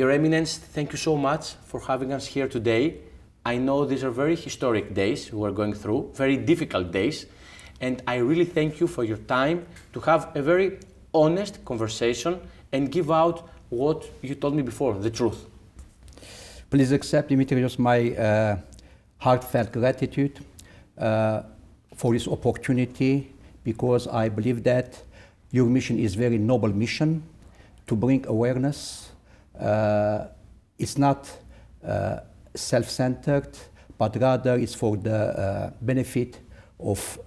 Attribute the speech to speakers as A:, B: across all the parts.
A: Your Eminence, thank you so much for having us here today. I know these are very historic days we are going through, very difficult days, and I really thank you for your time to have a very honest conversation and give out what you told me before, the truth.
B: Please accept, Dimitris, my heartfelt gratitude for this opportunity, because I believe that your mission is a very noble mission to bring awareness. It's not self-centered, but rather it's for the benefit of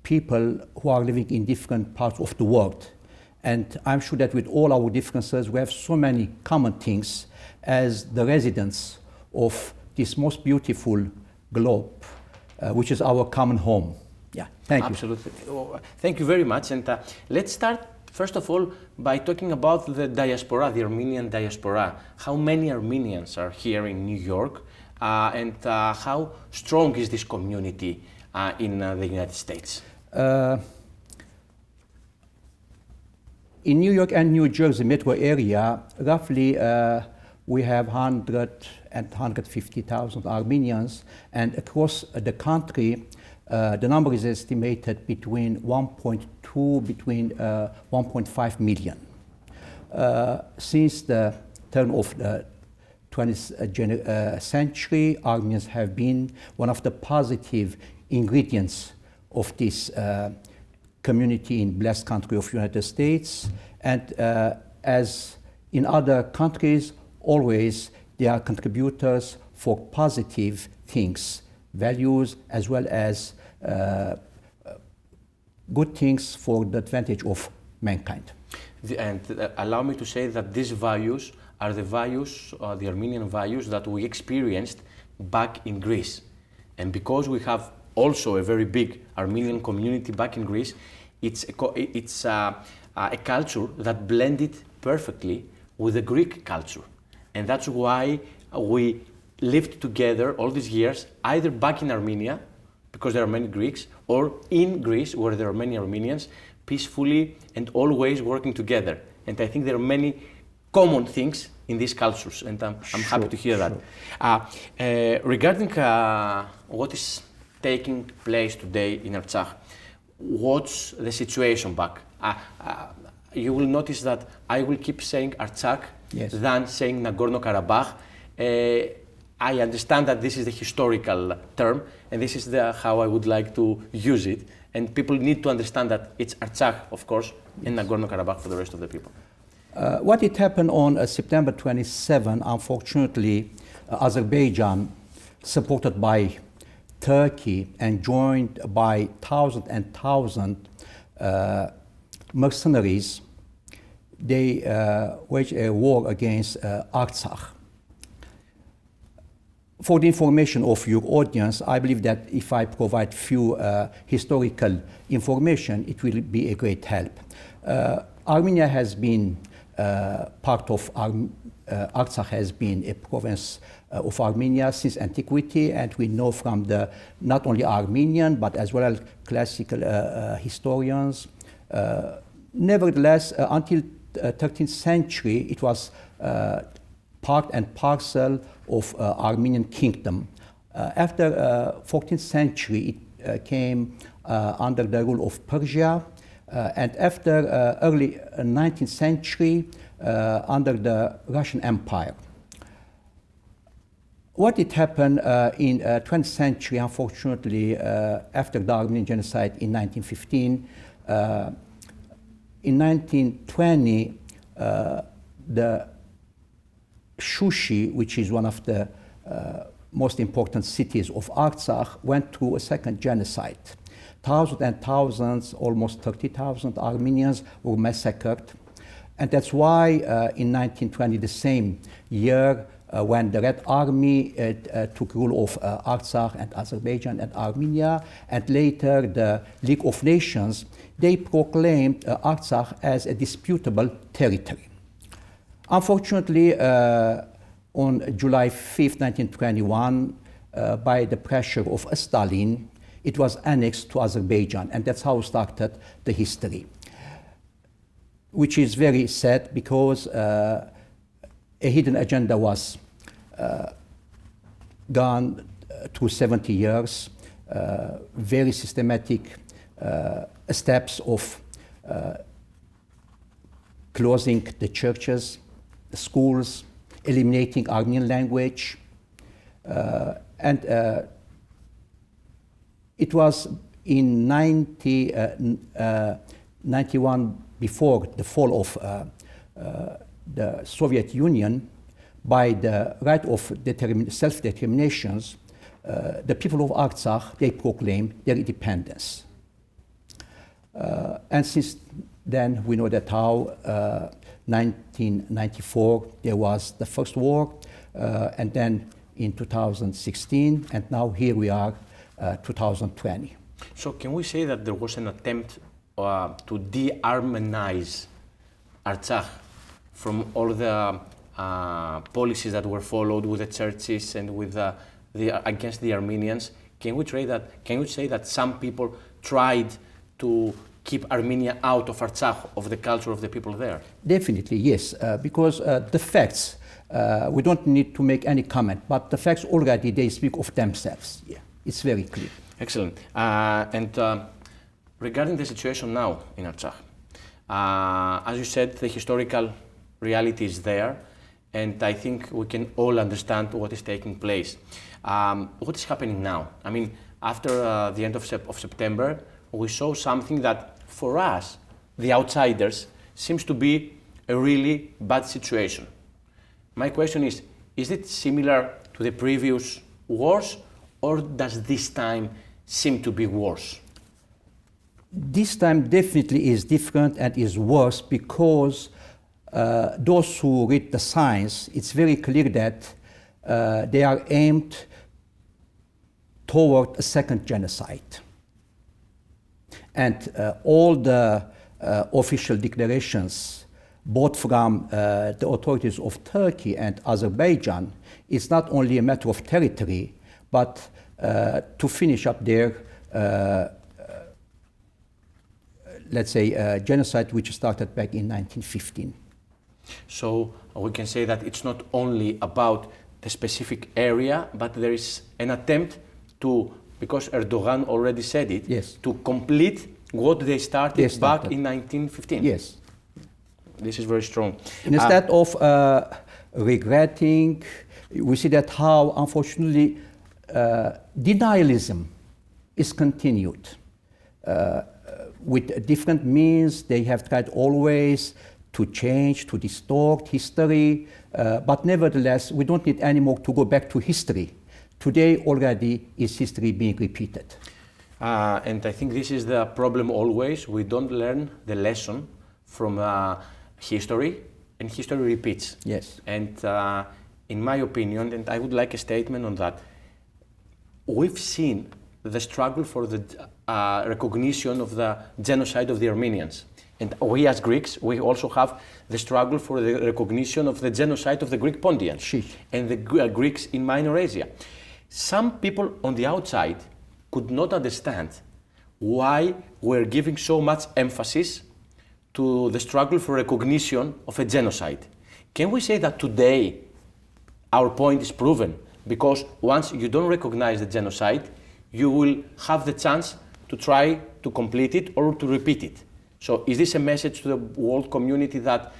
B: people who are living in different parts of the world. And I'm sure that with all our differences, we have so many common things as the residents of this most beautiful globe, which is our common home. Yeah, thank you.
A: Absolutely. Thank you very much. And let's start, first of all, by talking about the diaspora, the Armenian diaspora. How many Armenians are here in New York, and how strong is this community in the United States?
B: In New York and New Jersey metro area, roughly we have 100 and 150,000 Armenians, and across the country, the number is estimated between 1.2, between 1.5 million. Since the turn of the 20th century, Armenians have been one of the positive ingredients of this community in blessed country of United States. And as in other countries, always they are contributors for positive things, values, as well as good things for the advantage of mankind.
A: And allow me to say that these values are the values, the Armenian values that we experienced back in Greece. And because we have also a very big Armenian community back in Greece, it's a culture that blended perfectly with the Greek culture. And that's why we lived together all these years, either back in Armenia, because there are many Greeks, or in Greece, where there are many Armenians, peacefully and always working together. And I think there are many common things in these cultures, and I'm happy to hear that. Regarding what is taking place today in Artsakh, what's the situation back? You will notice that I will keep saying Artsakh than saying Nagorno-Karabakh. I understand that this is the historical term, and this is how I would like to use it. And people need to understand that it's Artsakh, of course, and Nagorno-Karabakh for the rest of the people.
B: What it happened on September 27, unfortunately, Azerbaijan, supported by Turkey and joined by thousands and thousands mercenaries, they waged a war against Artsakh. For the information of your audience, I believe that if I provide few historical information, it will be a great help. Armenia has been part of Artsakh has been a province of Armenia since antiquity, and we know from the not only Armenian but as well as classical historians. Nevertheless, until 13th century, it was part and parcel of Armenian kingdom. After 14th century, it came under the rule of Persia, and after early 19th century, under the Russian Empire. What it happened in 20th century, unfortunately, after the Armenian genocide in 1915, in 1920, the Shushi, which is one of the most important cities of Artsakh, went through a second genocide. Thousands and thousands, almost 30,000 Armenians were massacred. And that's why in 1920, the same year, when the Red Army took rule of Artsakh and Azerbaijan and Armenia, and later the League of Nations, they proclaimed Artsakh as a disputable territory. Unfortunately, on July 5, 1921, by the pressure of Stalin, it was annexed to Azerbaijan, and that's how started the history. which is very sad because a hidden agenda was gone through 70 years, very systematic steps of closing the churches, the schools, eliminating Armenian language, and it was in 1991, before the fall of the Soviet Union, by the right of self-determinations, the people of Artsakh, they proclaimed their independence. And since then, we know that how 1994, there was the first war, and then in 2016, and now here we are, 2020.
A: So can we say that there was an attempt to de-Armenize Artsakh from all the policies that were followed with the churches and with against the Armenians? Can we say that some people tried to keep Armenia out of Artsakh, of the culture of the people there?
B: Definitely, yes, because the facts, we don't need to make any comment, but the facts already, they speak of themselves. Yeah, it's very clear.
A: Excellent. Regarding the situation now in Artsakh, as you said, the historical reality is there, and I think we can all understand what is taking place. What is happening now? I mean, after the end of September, we saw something that, for us, the outsiders, seems to be a really bad situation. My question is it similar to the previous wars, or does this time seem to be worse?
B: This time definitely is different and is worse because those who read the signs, it's very clear that they are aimed toward a second genocide. And all the official declarations, both from the authorities of Turkey and Azerbaijan, it's not only a matter of territory, but to finish up their, let's say, genocide which started back in 1915.
A: So we can say that it's not only about the specific area, but there is an attempt to, because Erdogan already said it,
B: yes,
A: to complete what they started back in 1915.
B: Yes.
A: This is very strong.
B: Instead of regretting, we see that how, unfortunately, denialism is continued. With different means, they have tried always to change, to distort history, but nevertheless, we don't need anymore to go back to history. Today already is history being repeated.
A: And I think this is the problem always. We don't learn the lesson from history, and history repeats.
B: Yes.
A: And in my opinion, and I would like a statement on that, we've seen the struggle for the recognition of the genocide of the Armenians. And we as Greeks, we also have the struggle for the recognition of the genocide of the Greek Pontians and the Greeks in Minor Asia. Some people on the outside could not understand why we're giving so much emphasis to the struggle for recognition of a genocide. Can we say that today our point is proven? Because once you don't recognize the genocide, you will have the chance to try to complete it or to repeat it. So is this a message to the world community that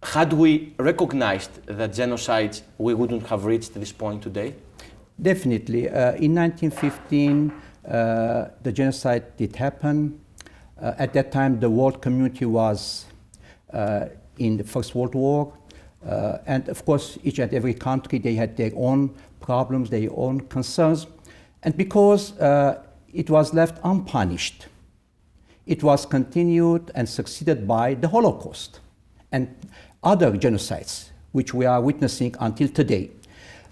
A: had we recognized the genocides, we wouldn't have reached this point today?
B: Definitely. In 1915, the genocide did happen. At that time, the world community was in the First World War. And of course, each and every country, they had their own problems, their own concerns. And because it was left unpunished, it was continued and succeeded by the Holocaust and other genocides, which we are witnessing until today.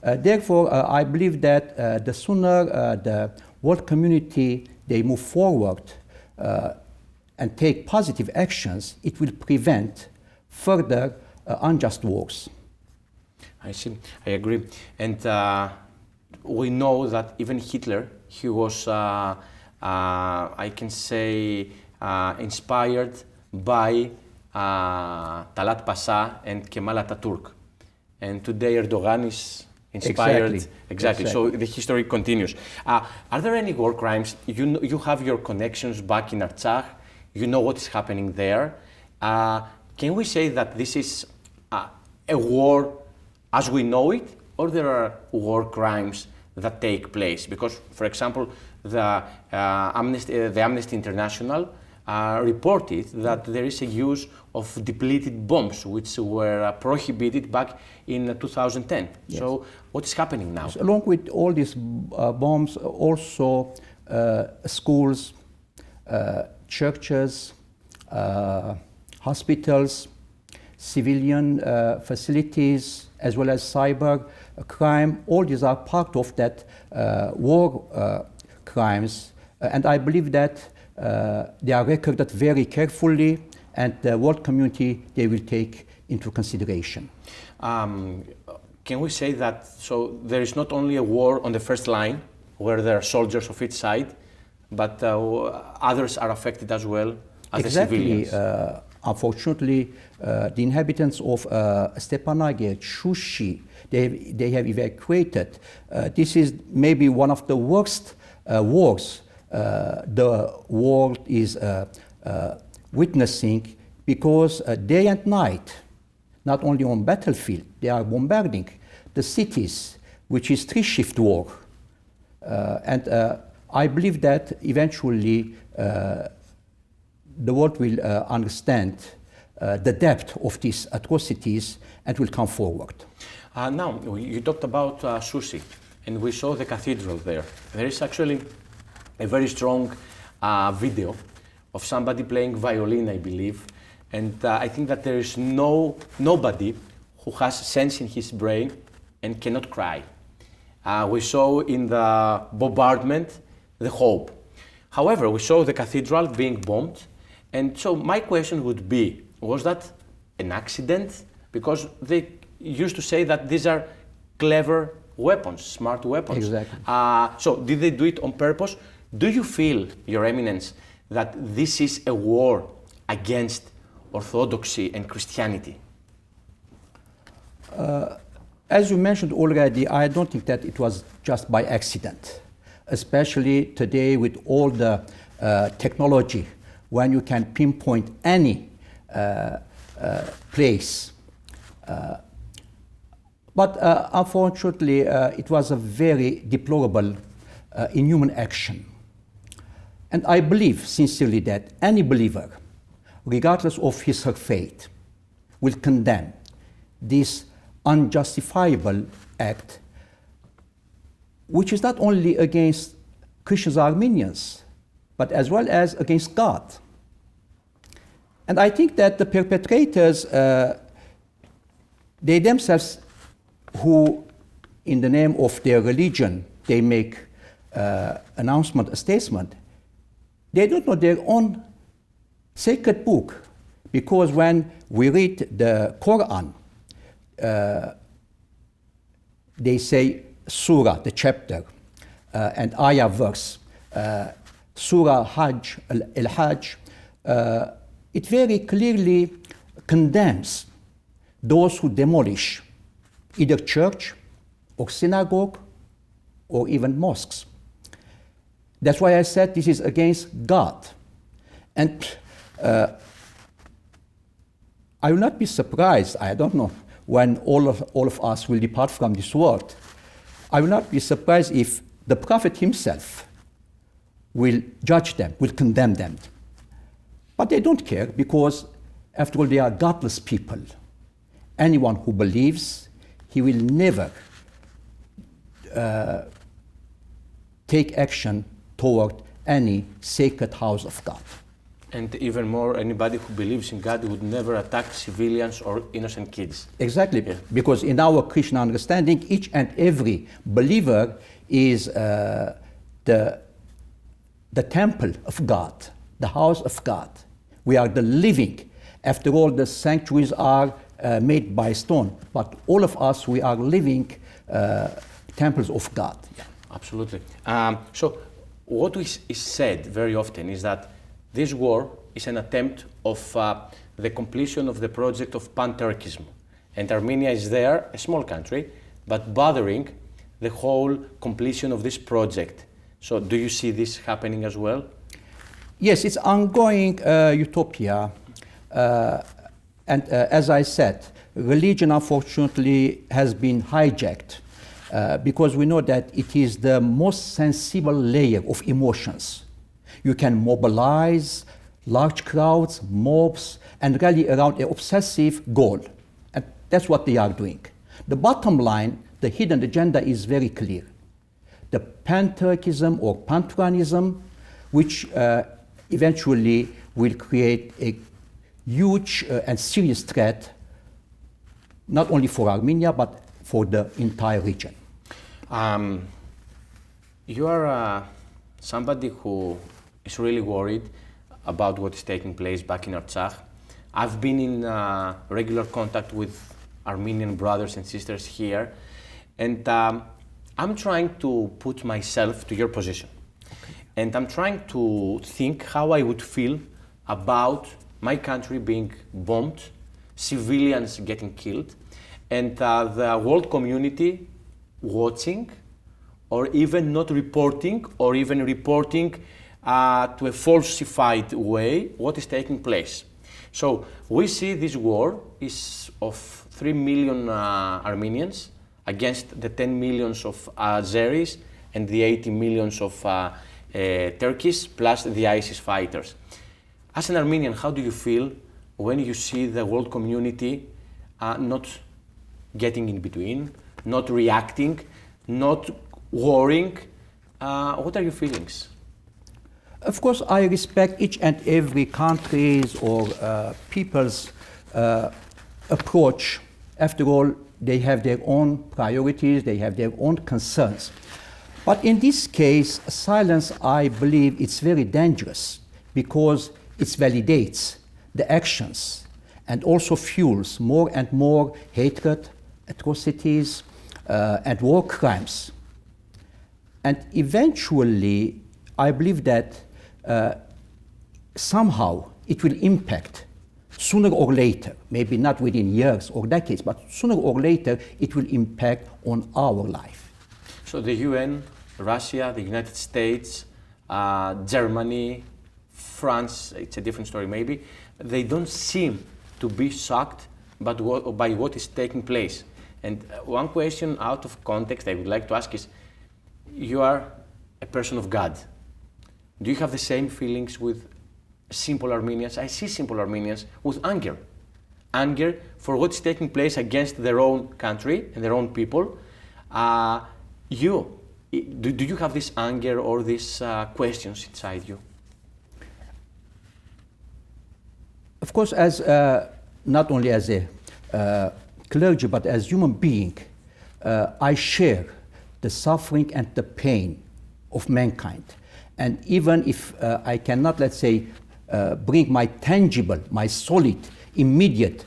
B: Therefore, I believe that the sooner the world community, they move forward and take positive actions, it will prevent further unjust wars.
A: I see, I agree. And we know that even Hitler, he was, I can say, inspired by Talat Pasha and Kemal Atatürk. And today Erdogan is inspired. Exactly. So the history continues. Are there any war crimes? You have your connections back in Artsakh. You know what is happening there. Can we say that this is a war as we know it, or there are war crimes that take place? Because, for example, the Amnesty International reported that there is a use of depleted bombs, which were prohibited back in 2010. Yes. So, what is happening now?
B: So along with all these bombs, also schools, churches, hospitals, civilian facilities, as well as cyber crime, all these are part of that war crimes. And I believe that they are recorded very carefully, and the world community, they will take into consideration.
A: Can we say that, so there is not only a war on the first line, where there are soldiers of each side, but others are affected as well as the civilians?
B: Unfortunately, the inhabitants of Stepanakert, Shushi, they have evacuated. This is maybe one of the worst wars the world is witnessing, because day and night, not only on battlefield, they are bombarding the cities, which is three-shift war. And I believe that eventually the world will understand the depth of these atrocities and will come forward.
A: Now, you talked about Susi, and we saw the cathedral there. There is actually a very strong video of somebody playing violin, I believe, and I think that there is nobody who has sense in his brain and cannot cry. We saw in the bombardment the hope. However, we saw the cathedral being bombed, and so my question would be, was that an accident? Because they used to say that these are clever weapons, smart weapons.
B: Exactly.
A: So did they do it on purpose? Do you feel, Your Eminence, that this is a war against orthodoxy and Christianity?
B: As you mentioned already, I don't think that it was just by accident, especially today with all the technology, when you can pinpoint any place. But unfortunately, it was a very deplorable, inhuman action. And I believe sincerely that any believer, regardless of his or her faith, will condemn this unjustifiable act, which is not only against Christians, Armenians, but as well as against God. And I think that the perpetrators, they themselves, who in the name of their religion, they make announcement, a statement, they don't know their own sacred book, because when we read the Quran, they say surah, the chapter, and ayah verse, surah Hajj, al-Hajj, it very clearly condemns those who demolish either church or synagogue or even mosques. That's why I said this is against God. And I will not be surprised, I don't know, when all of us will depart from this world. I will not be surprised if the Prophet himself will judge them, will condemn them. But they don't care, because after all, they are godless people. Anyone who believes, he will never take action toward any sacred house of God.
A: And even more, anybody who believes in God would never attack civilians or innocent kids.
B: Exactly, yeah. Because in our Christian understanding, each and every believer is the temple of God, the house of God. We are the living. After all, the sanctuaries are made by stone, but all of us, we are living temples of God. Yeah.
A: Absolutely. So what is said very often is that this war is an attempt of the completion of the project of Panturkism. And Armenia is there, a small country, but bothering the whole completion of this project. So do you see this happening as well?
B: Yes, it's ongoing utopia. And as I said, religion unfortunately has been hijacked because we know that it is the most sensible layer of emotions. You can mobilize large crowds, mobs, and rally around an obsessive goal. And that's what they are doing. The bottom line, the hidden agenda is very clear. The Panturkism or Panturanism, which eventually will create a huge and serious threat, not only for Armenia, but for the entire region.
A: You are somebody who is really worried about what is taking place back in Artsakh. I've been in regular contact with Armenian brothers and sisters here, and I'm trying to put myself to your position. Okay. And I'm trying to think how I would feel about my country being bombed, civilians getting killed, and the world community watching, or even not reporting, or even reporting to a falsified way what is taking place. So we see this war is of 3 million Armenians against the 10 millions of Azeris and the 80 millions of Turkish, plus the ISIS fighters. As an Armenian, how do you feel when you see the world community not getting in between, not reacting, not worrying? What are your feelings?
B: Of course, I respect each and every country's or people's approach. After all, they have their own priorities, they have their own concerns. But in this case, silence, I believe, it's very dangerous because it validates the actions and also fuels more and more hatred, atrocities, and war crimes. And eventually, I believe that somehow it will impact, sooner or later, maybe not within years or decades, but sooner or later it will impact on our life.
A: So the UN, Russia, the United States, Germany, France, it's a different story maybe, they don't seem to be shocked by what is taking place. And one question out of context I would like to ask is, you are a person of God. Do you have the same feelings with simple Armenians? I see simple Armenians with anger. Anger for what's taking place against their own country and their own people. Do you have this anger or these questions inside you?
B: Of course, as not only as a clergy, but as human being, I share the suffering and the pain of mankind. And even if I cannot, let's say, bring my tangible, my solid, immediate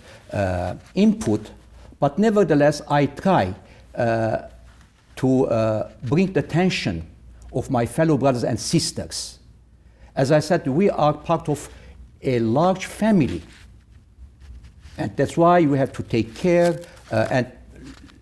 B: input, but nevertheless I try to bring the attention of my fellow brothers and sisters. As I said, we are part of a large family, and that's why you have to take care. And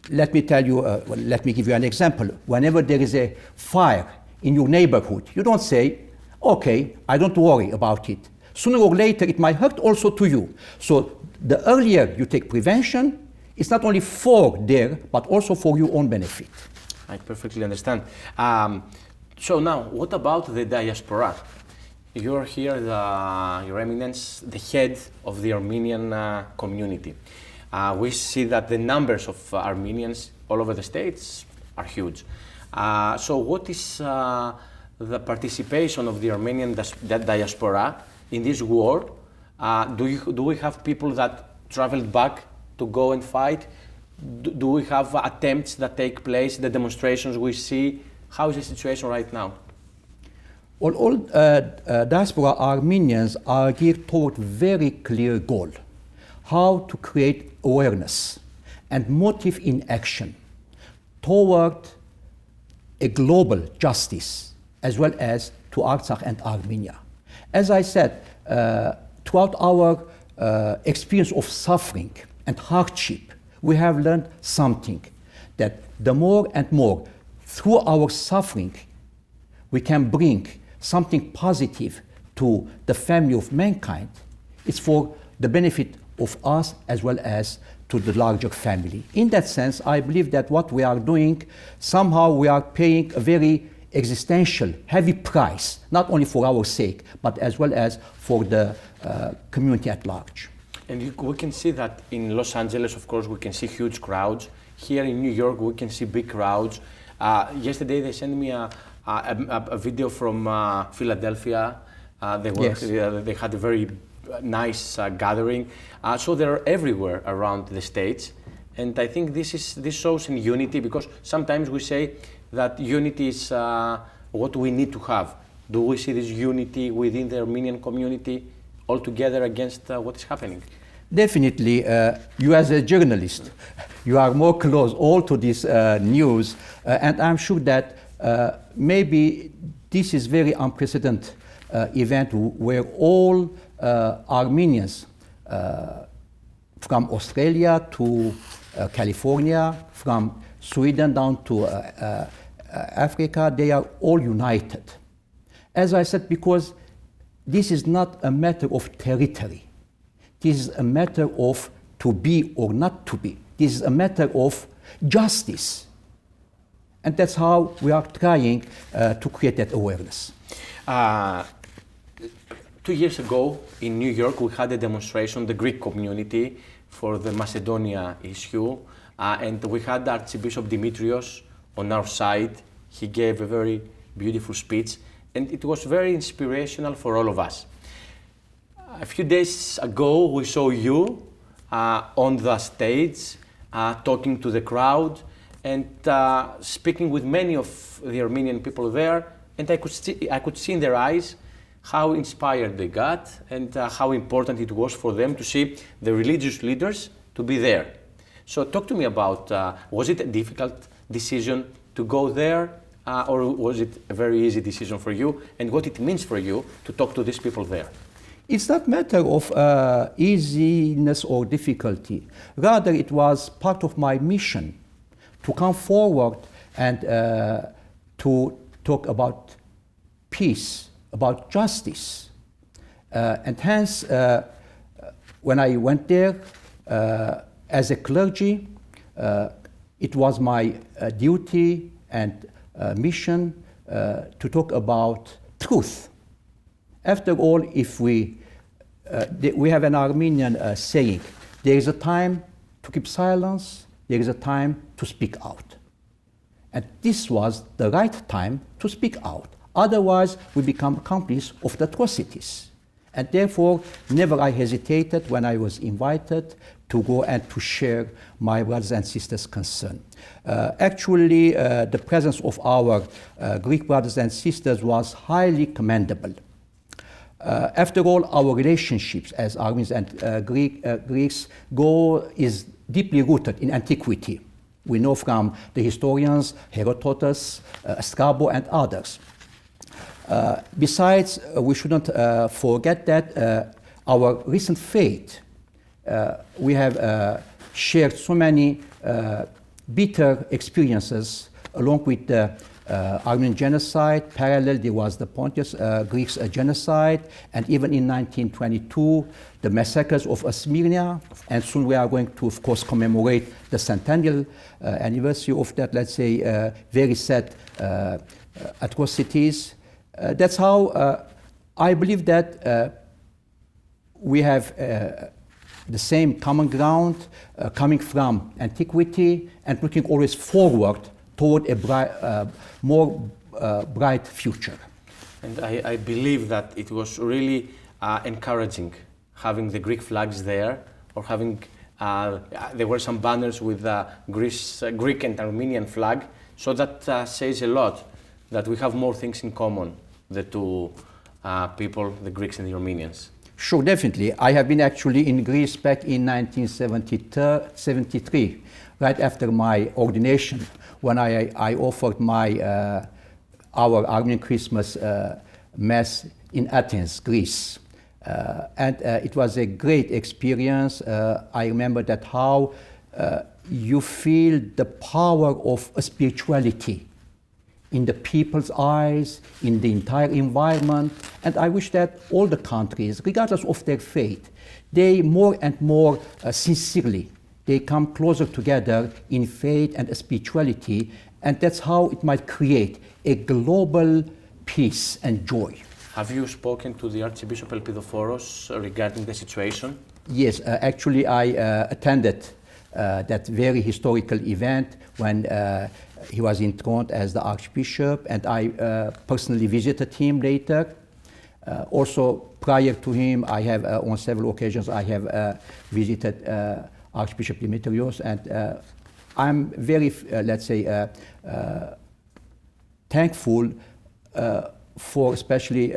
B: let me tell you, let me give you an example. Whenever there is a fire in your neighborhood, you don't say, okay, I don't worry about it. Sooner or later, it might hurt also to you. So the earlier you take prevention, it's not only for there, but also for your own benefit.
A: I perfectly understand. So now, what about the diaspora? You're here, Your Eminence, the head of the Armenian community. We see that the numbers of Armenians all over the states are huge. So what is the participation of the Armenian diaspora in this war? Do we have people that traveled back to go and fight? Do we have attempts that take place, the demonstrations we see? How is the situation right now?
B: Well, all diaspora Armenians are geared toward very clear goal: how to create awareness and motive in action toward a global justice, as well as to Artsakh and Armenia. As I said, throughout our experience of suffering and hardship, we have learned something, that the more and more through our suffering, we can bring something positive to the family of mankind. It's for the benefit of us as well as to the larger family. In that sense, I believe that what we are doing, somehow we are paying a very existential, heavy price, not only for our sake, but as well as for the community at large.
A: And we can see that in Los Angeles, of course, we can see huge crowds. Here in New York, we can see big crowds. Yesterday, they sent me a video from Philadelphia. They had a very nice gathering. So they're everywhere around the States. And I think this shows in unity, because sometimes we say that unity is what we need to have. Do we see this unity within the Armenian community all together against what is happening?
B: Definitely, you as a journalist, you are more close all to this news, and I'm sure that maybe this is very unprecedented event where all Armenians from Australia to California, from Sweden down to Africa, they are all united. As I said, because this is not a matter of territory. This is a matter of to be or not to be. This is a matter of justice. And that's how we are trying to create that awareness.
A: 2 years ago in New York, we had a demonstration, the Greek community, for the Macedonia issue. And we had Archbishop Dimitrios on our side. He gave a very beautiful speech, and it was very inspirational for all of us. A few days ago, we saw you on the stage, talking to the crowd and speaking with many of the Armenian people there, and I could see in their eyes how inspired they got and how important it was for them to see the religious leaders to be there. So talk to me about, was it a difficult decision to go there, or was it a very easy decision for you, and what it means for you to talk to these people there?
B: It's not a matter of easiness or difficulty. Rather, it was part of my mission to come forward and to talk about peace, about justice. And hence, when I went there as a clergy, it was my duty and mission to talk about truth. After all, if we have an Armenian saying, there is a time to keep silence, there is a time to speak out. And this was the right time to speak out. Otherwise, we become accomplices of the atrocities. And therefore, never I hesitated when I was invited to go and to share my brothers and sisters' concern. Actually, the presence of our Greek brothers and sisters was highly commendable. After all, our relationships as Armenians and Greeks is deeply rooted in antiquity. We know from the historians, Herodotus, Strabo, and others. Besides, we shouldn't forget that our recent fate, we have shared so many bitter experiences along with the Armenian genocide. Parallel, there was the Pontus Greeks genocide, and even in 1922, the massacres of Smyrna, and soon we are going to, of course, commemorate the centennial anniversary of that, let's say, very sad atrocities. That's how I believe that we have the same common ground coming from antiquity and looking always forward toward a more bright future.
A: And I believe that it was really encouraging having the Greek flags there, or having, there were some banners with Greek and Armenian flag, so that says a lot that we have more things in common, the two people, the Greeks and the Armenians.
B: Sure, definitely. I have been actually in Greece back in 1973, right after my ordination, when I offered our Armenian Christmas Mass in Athens, Greece. And it was a great experience. I remember that how you feel the power of spirituality in the people's eyes, in the entire environment. And I wish that all the countries, regardless of their faith, they more and more sincerely, they come closer together in faith and spirituality, and that's how it might create a global peace and joy.
A: Have you spoken to the Archbishop Elpidoforos regarding the situation?
B: Yes, actually I attended that very historical event when he was enthroned as the Archbishop, and I personally visited him later. Also, prior to him, I have on several occasions I have visited Archbishop Dimitrios, and I'm very, let's say, thankful for especially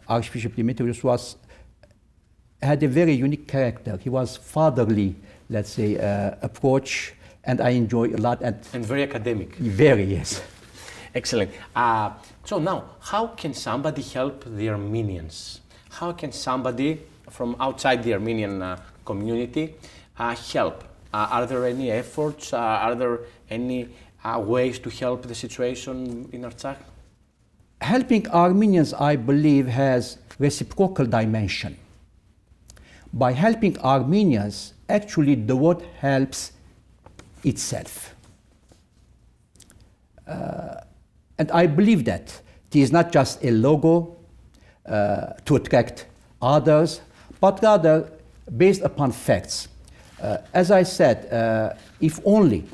B: Archbishop Dimitrios had a very unique character. He was fatherly, let's say, approach, and I enjoy a lot. And
A: very academic.
B: Very, yes.
A: Excellent. So now, how can somebody help the Armenians? How can somebody from outside the Armenian community help? Are there any efforts? Are there any ways to help the situation in Artsakh?
B: Helping Armenians, I believe, has reciprocal dimension. By helping Armenians, actually the world helps itself. And I believe that it is not just a logo to attract others, but rather based upon facts. As I said, if only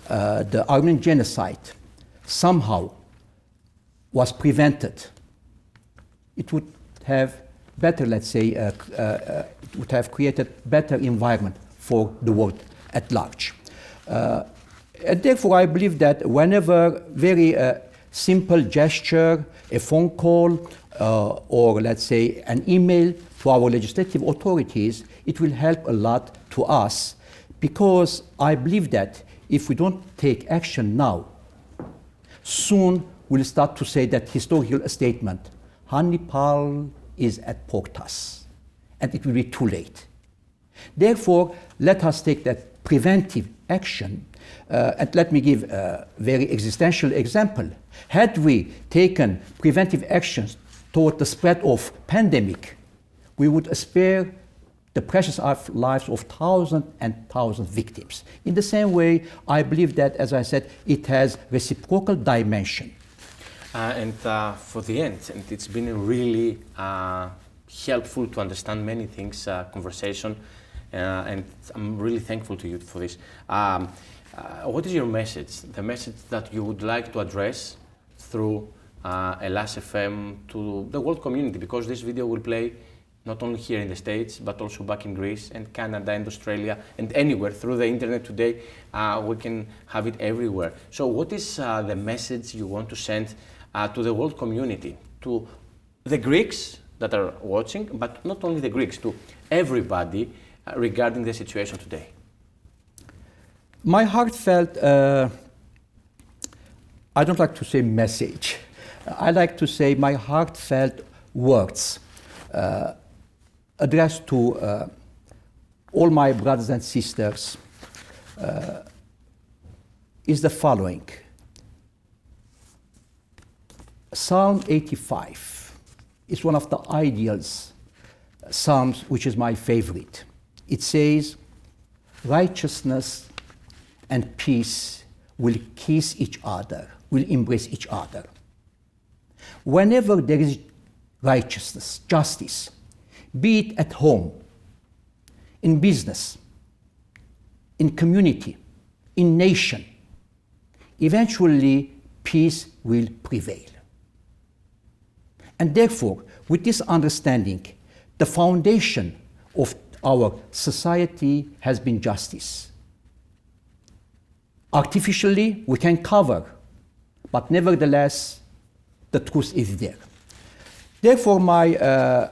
B: the Armenian genocide somehow was prevented, it would have better, let's say, it would have created better environment for the world at large. And therefore, I believe that whenever very simple gesture, a phone call, or let's say an email to our legislative authorities, it will help a lot to us, because I believe that if we don't take action now, soon we'll start to say that historical statement, Hannibal is at Portas, and it will be too late. Therefore, let us take that preventive action. And let me give a very existential example. Had we taken preventive actions toward the spread of pandemic, we would spare the precious lives of thousands and thousands of victims. In the same way, I believe that, as I said, it has reciprocal dimension.
A: And for the end, and it's been really helpful to understand many things, conversation, and I'm really thankful to you for this. What is your message? The message that you would like to address through Elas FM to the world community, because this video will play not only here in the States, but also back in Greece and Canada and Australia and anywhere through the internet today. We can have it everywhere. So what is the message you want to send to the world community, to the Greeks that are watching, but not only the Greeks, to everybody regarding the situation today?
B: My heartfelt, I don't like to say message, I like to say my heartfelt words addressed to all my brothers and sisters is the following. Psalm 85 is one of the ideals, Psalms which is my favorite. It says, righteousness and peace will kiss each other, will embrace each other. Whenever there is righteousness, justice, be it at home, in business, in community, in nation, eventually peace will prevail. And therefore, with this understanding, the foundation of our society has been justice. Artificially, we can cover, but nevertheless, the truth is there. Therefore, my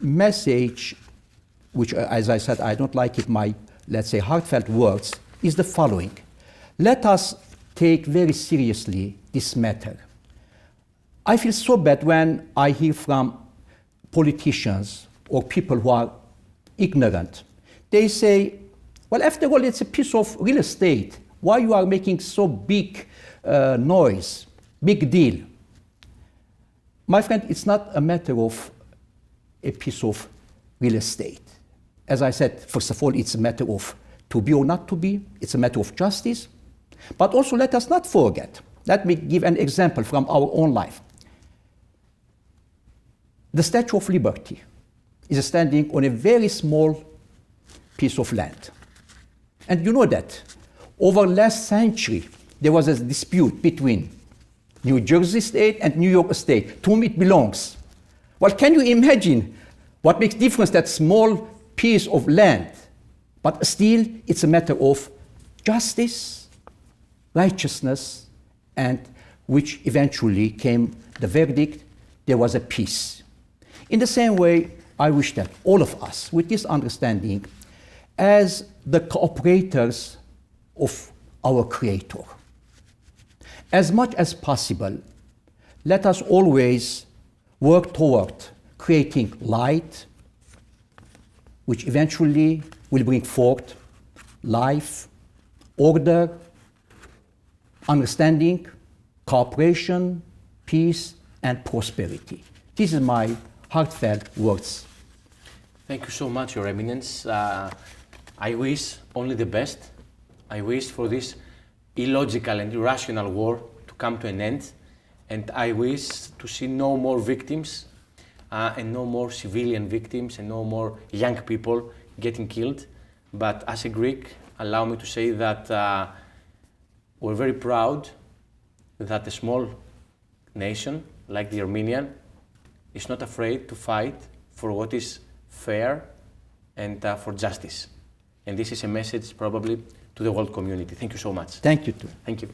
B: message, which, as I said, I don't like it, my, let's say, heartfelt words, is the following. Let us take very seriously this matter. I feel so bad when I hear from politicians or people who are ignorant, they say, well, after all, it's a piece of real estate. Why you are making so big noise, big deal? My friend, it's not a matter of a piece of real estate. As I said, first of all, it's a matter of to be or not to be. It's a matter of justice. But also, let us not forget. Let me give an example from our own life. The Statue of Liberty is standing on a very small piece of land. And you know that over last century, there was a dispute between New Jersey state and New York state, to whom it belongs. Well, can you imagine what makes difference that small piece of land? But still, it's a matter of justice, righteousness, and which eventually came the verdict, there was a peace. In the same way, I wish that all of us, with this understanding, as the cooperators of our Creator, as much as possible, let us always work toward creating light, which eventually will bring forth life, order, understanding, cooperation, peace, and prosperity. This is my heartfelt words.
A: Thank you so much, Your Eminence. I wish only the best. I wish for this illogical and irrational war to come to an end, and I wish to see no more victims and no more civilian victims and no more young people getting killed. But as a Greek, allow me to say that we're very proud that a small nation like the Armenian is not afraid to fight for what is fair and for justice. And this is a message probably to the world community. Thank you so much.
B: Thank you too.
A: Thank you.